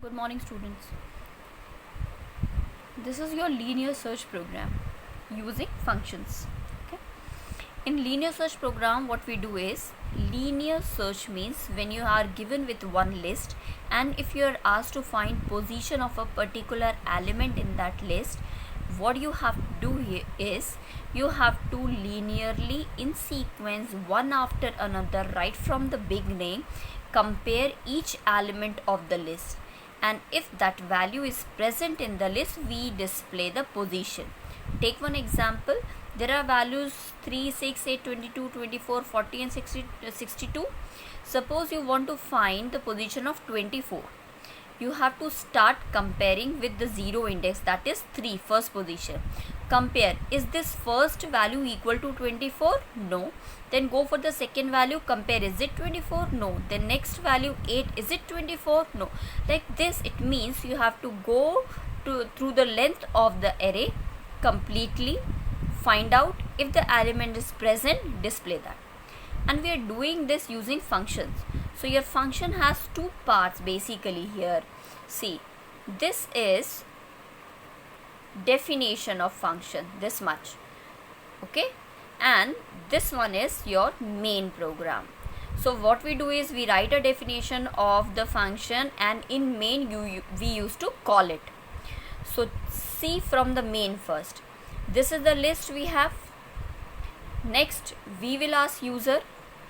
Good morning, students. This is your linear search program using functions. Okay. In linear search program, what we do is linear search means when you are given with one list, and if you are asked to find position of a particular element in that list, what you have to do here is you have to linearly in sequence one after another right from the beginning compare each element of the list, and if that value is present in the list, we display the position. Take one example. There are values 3, 6, 8, 22, 24, 40 and 60, 62. Suppose you want to find the position of 24. You have to start comparing with the 0 index, that is 3, first position. Compare, is this first value equal to 24? No. Then go for the second value, compare, is it 24? No. Then next value 8, is it 24? No. Like this, it means you have to go through the length of the array completely, find out if the element is present, display that. And we are doing this using functions. So your function has two parts basically here. See, this is definition of function, this much, okay, and this one is your main program. So what we do is we write a definition of the function, and in main we used to call it. So see from the main first. This is the list we have. Next we will ask user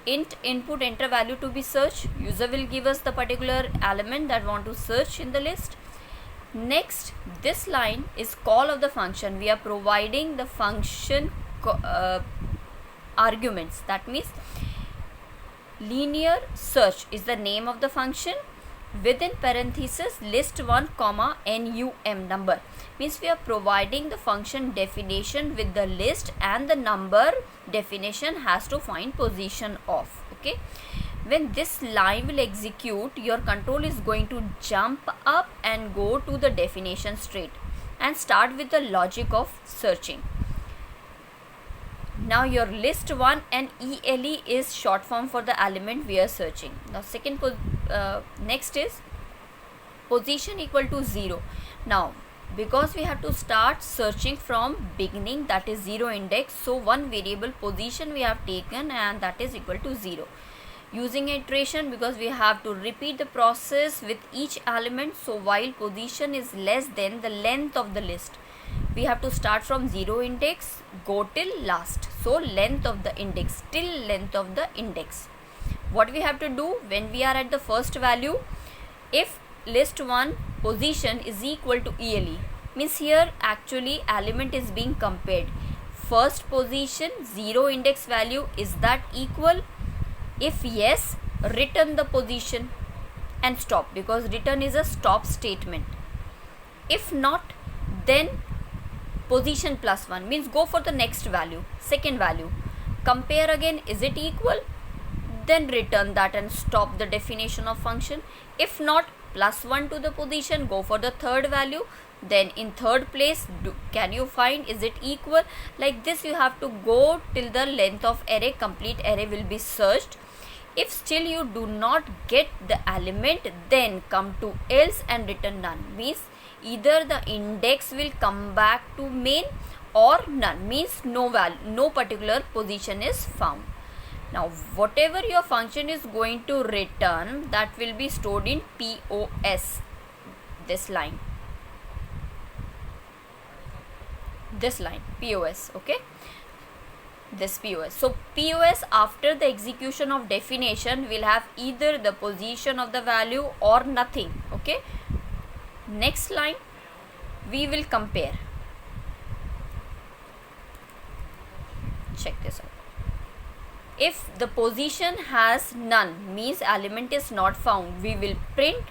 int input enter value to be searched. User will give us the particular element that want to search in the list. Next, this line is call of the function. We are providing the function arguments. That means linear search is the name of the function. Within parenthesis list1 comma num number, means we are providing the function definition with the list, and the number definition has to find position of. Okay, when this line will execute, your control is going to jump up and go to the definition straight and start with the logic of searching. Now your list1 and ele is short form for the element we are searching. Now next is position equal to 0. Now because we have to start searching from beginning, that is 0 index, so one variable position we have taken, and that is equal to 0. Using iteration, because we have to repeat the process with each element, so while position is less than the length of the list, we have to start from 0 index, go till last. So length of the index till length of the index. What we have to do when we are at the first value, if list1 position is equal to ele, means here actually element is being compared. First position 0 index value, is that equal? If yes, return the position and stop, because return is a stop statement. If not, then position plus 1 means go for the next value, second value, compare again, is it equal? Then return that and stop the definition of function. If not, plus 1 to the position, go for the third value, then in third place can you find, is it equal? Like this you have to go till the length of array, complete array will be searched. If still you do not get the element, then come to else and return none, means either the index will come back to main or none, means no value, no particular position is found. Now whatever your function is going to return, that will be stored in POS, this line POS, okay, this POS. So POS after the execution of definition will have either the position of the value or nothing. Okay, next line we will compare. Check this out. If the position has none, means element is not found, we will print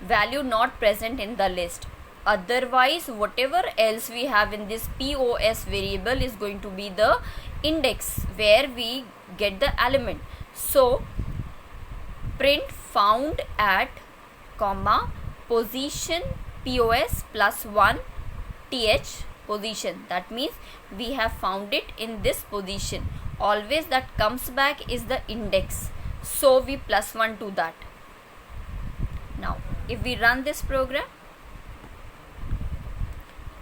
value not present in the list. Otherwise, whatever else we have in this POS variable is going to be the index where we get the element. So print found at comma position POS plus 1 th position. That means we have found it in this position. Always that comes back is the index, so we plus 1 to that. Now if we run this program,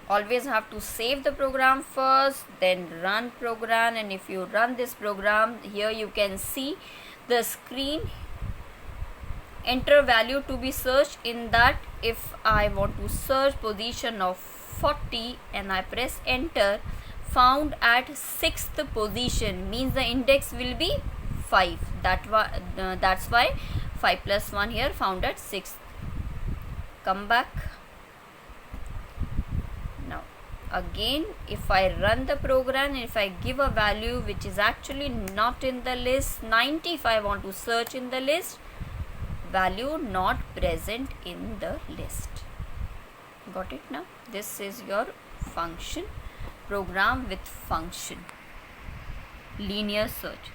always have to save the program first, then run program. And if you run this program, here you can see the screen, enter value to be searched. In that, if I want to search position of 40 and I press enter, found at 6th position, means the index will be 5. That's why 5 plus 1 here, found at 6th. Come back. Now again, if I run the program, if I give a value which is actually not in the list, 90 if I want to search in the list, value not present in the list. Got it now? This is your function, program with function, linear search.